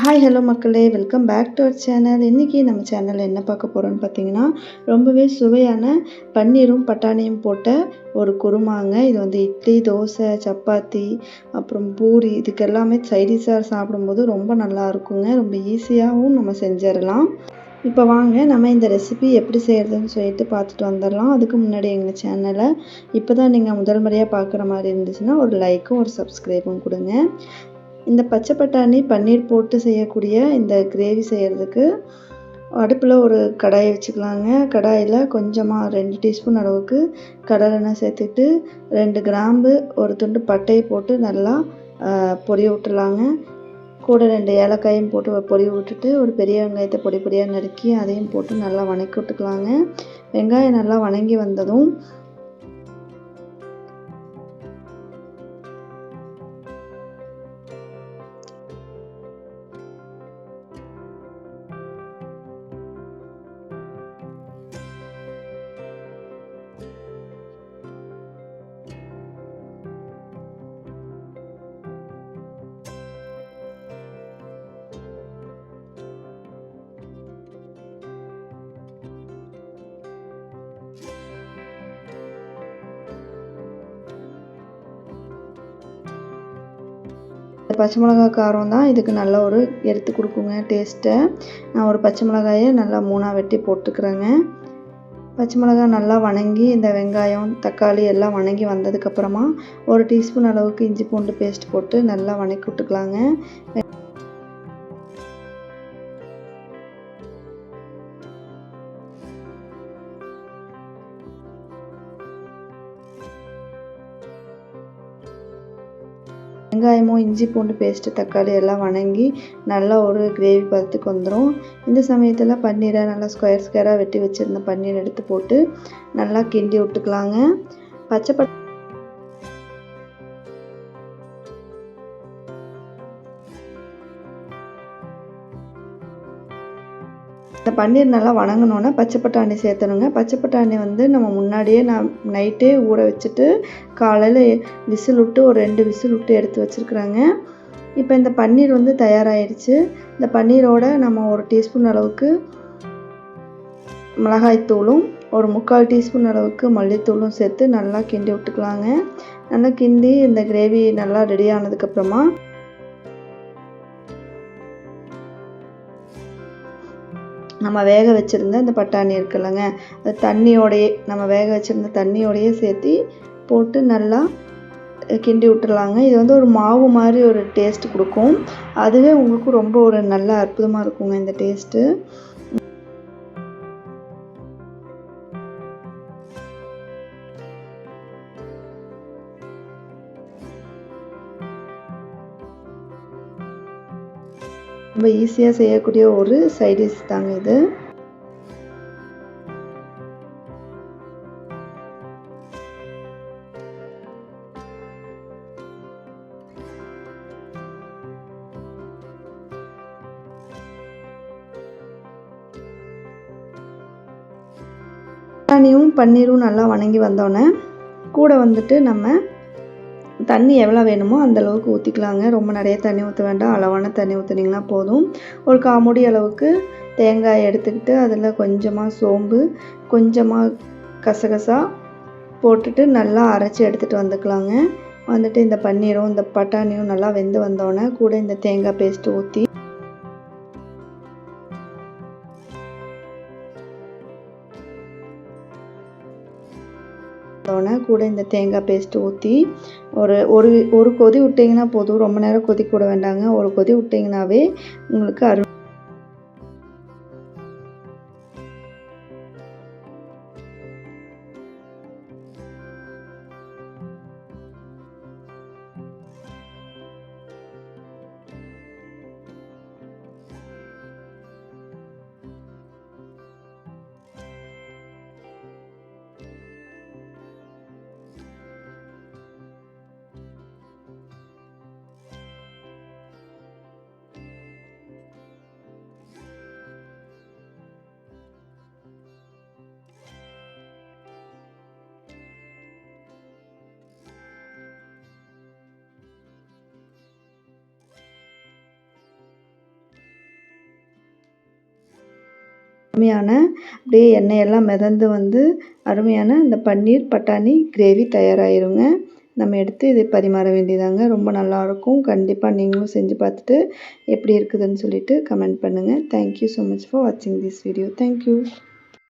Hi hello மக்களே, welcome back to our channel. இன்றைக்கி நம்ம சேனலில் என்ன பார்க்க போகிறோன்னு பார்த்தீங்கன்னா, ரொம்பவே சுவையான பன்னீரும் பட்டாணியும் போட்ட ஒரு குருமாங்க. இது வந்து இட்லி, தோசை, சப்பாத்தி, அப்புறம் பூரி இதுக்கு எல்லாமே சைடிஷாக சாப்பிடும்போது ரொம்ப நல்லா இருக்குங்க. ரொம்ப ஈஸியாகவும் நம்ம செஞ்சிடலாம். இப்போ வாங்க நம்ம இந்த ரெசிபி எப்படி செய்கிறதுன்னு சொல்லிட்டு பார்த்துட்டு வந்துடலாம். அதுக்கு முன்னாடி எங்கள் சேனலை இப்போ தான் நீங்கள் முதல் முறையாக பார்க்குற மாதிரி இருந்துச்சுன்னா ஒரு லைக்கும் ஒரு சப்ஸ்கிரைபும் கொடுங்க. இந்த பச்சை பட்டாணி பன்னீர் போட்டு செய்யக்கூடிய இந்த கிரேவி செய்கிறதுக்கு அடுப்பில் ஒரு கடாயை வச்சுக்கலாங்க. கடாயில் கொஞ்சமாக 2 டீஸ்பூன் அளவுக்கு கடலெண்ணெய் சேர்த்துட்டு 2 கிராம்பு ஒரு துண்டு பட்டையை போட்டு நல்லா பொரிய விட்டுலாங்க. கூட 2 ஏலக்காயும் போட்டு பொரிய விட்டுட்டு ஒரு பெரிய வெங்காயத்தை பொடி பொடியாக நறுக்கி அதையும் போட்டு நல்லா வணக்கி விட்டுக்கலாங்க. வெங்காயம் நல்லா வணங்கி வந்ததும் பச்சை மிளகா காரம் தான் இதுக்கு நல்ல ஒரு எடுத்து கொடுக்குங்க டேஸ்ட்டை. நான் ஒரு பச்சை மிளகாயை நல்லா 3ஆக வெட்டி போட்டுக்கிறேங்க. பச்சை மிளகா நல்லா வணங்கி இந்த வெங்காயம் தக்காளி எல்லாம் வணங்கி வந்ததுக்கப்புறமா 1 டீஸ்பூன் அளவுக்கு இஞ்சி பூண்டு பேஸ்ட் போட்டு நல்லா வணக்கி விட்டுக்கலாங்க. வெங்காயமும் இஞ்சி பூண்டு பேஸ்ட்டு தக்காளி எல்லாம் வணங்கி நல்லா ஒரு கிரேவி பதத்துக்கு வந்துடும். இந்த சமயத்தில் பன்னீரை நல்லா ஸ்கொயராக வெட்டி வச்சுருந்த பன்னீர் எடுத்து போட்டு நல்லா கிண்டி விட்டுக்கலாங்க. பச்சை இந்த பன்னீர் நல்லா வணங்கினோன்னே பச்சை பட்டாணி சேர்த்தணுங்க. பச்சை பட்டாணி வந்து நம்ம முன்னாடியே நான் நைட்டே ஊற வச்சுட்டு காலையில் விசில் விட்டு ஒரு 2 விசில் விட்டு எடுத்து வச்சுருக்குறேங்க. இப்போ இந்த பன்னீர் வந்து தயாராகிடுச்சு. இந்த பன்னீரோட நம்ம 1 டீஸ்பூன் அளவுக்கு மிளகாய்த்தூளும் ஒரு 3/4 டீஸ்பூன் அளவுக்கு மல்லித்தூளும் சேர்த்து நல்லா கிண்டி விட்டுக்கலாங்க. நல்லா கிண்டி இந்த கிரேவி நல்லா ரெடி ஆனதுக்கப்புறமா நம்ம வேக வச்சுருந்த இந்த பட்டாணி இருக்குல்லங்க, அது தண்ணியோடையே நம்ம வேக வச்சுருந்த தண்ணியோடையே சேர்த்து போட்டு நல்லா கிண்டி விட்டுறலாங்க. இது வந்து ஒரு மாவு மாதிரி ஒரு டேஸ்ட் கொடுக்கும். அதுவே உங்களுக்கு ரொம்ப ஒரு நல்ல அற்புதமாக இருக்குங்க இந்த டேஸ்ட்டு. ரொம்ப ஈஸியாக செய்யக்கூடிய ஒரு சைட் டிஷ் தாங்க இது. பட்டாணியும் பன்னீரும் நல்லா வணங்கி வந்தோடனே கூட வந்துட்டு நம்ம தண்ணி எவ்வளோ வேணுமோ அந்தளவுக்கு ஊற்றிக்கலாங்க. ரொம்ப நிறைய தண்ணி ஊற்ற வேண்டாம், அளவான தண்ணி ஊற்றுனீங்கன்னா போதும். ஒரு 1/4 மூடி அளவுக்கு தேங்காய் எடுத்துக்கிட்டு அதில் கொஞ்சமாக சோம்பு கொஞ்சமாக கசகசா போட்டுட்டு நல்லா அரைச்சி எடுத்துகிட்டு வந்துக்கலாங்க. வந்துட்டு இந்த பன்னீரும் இந்த பட்டாணியும் நல்லா வெந்து வந்தோடனே கூட இந்த தேங்காய் பேஸ்ட்டு ஊற்றி கூட இந்த தேங்காய் பேஸ்ட்டு ஊற்றி ஒரு ஒரு ஒரு கொதி விட்டிங்கன்னா போதும். ரொம்ப நேரம் கொதிக்க விட வேண்டாங்க. ஒரு கொதி விட்டிங்கனாவே உங்களுக்கு அருமையான அப்படியே எண்ணெயெல்லாம் மிதந்து வந்து அருமையான இந்த பன்னீர் பட்டாணி கிரேவி தயாராகிருங்க. நம்ம எடுத்து இதை பரிமாற வேண்டியதாங்க. ரொம்ப நல்லாயிருக்கும். கண்டிப்பாக நீங்களும் செஞ்சு பார்த்துட்டு எப்படி இருக்குதுன்னு சொல்லிட்டு கமெண்ட் பண்ணுங்கள். தேங்க்யூ ஸோ மச் ஃபார் வாட்சிங் திஸ் வீடியோ. தேங்க்யூ.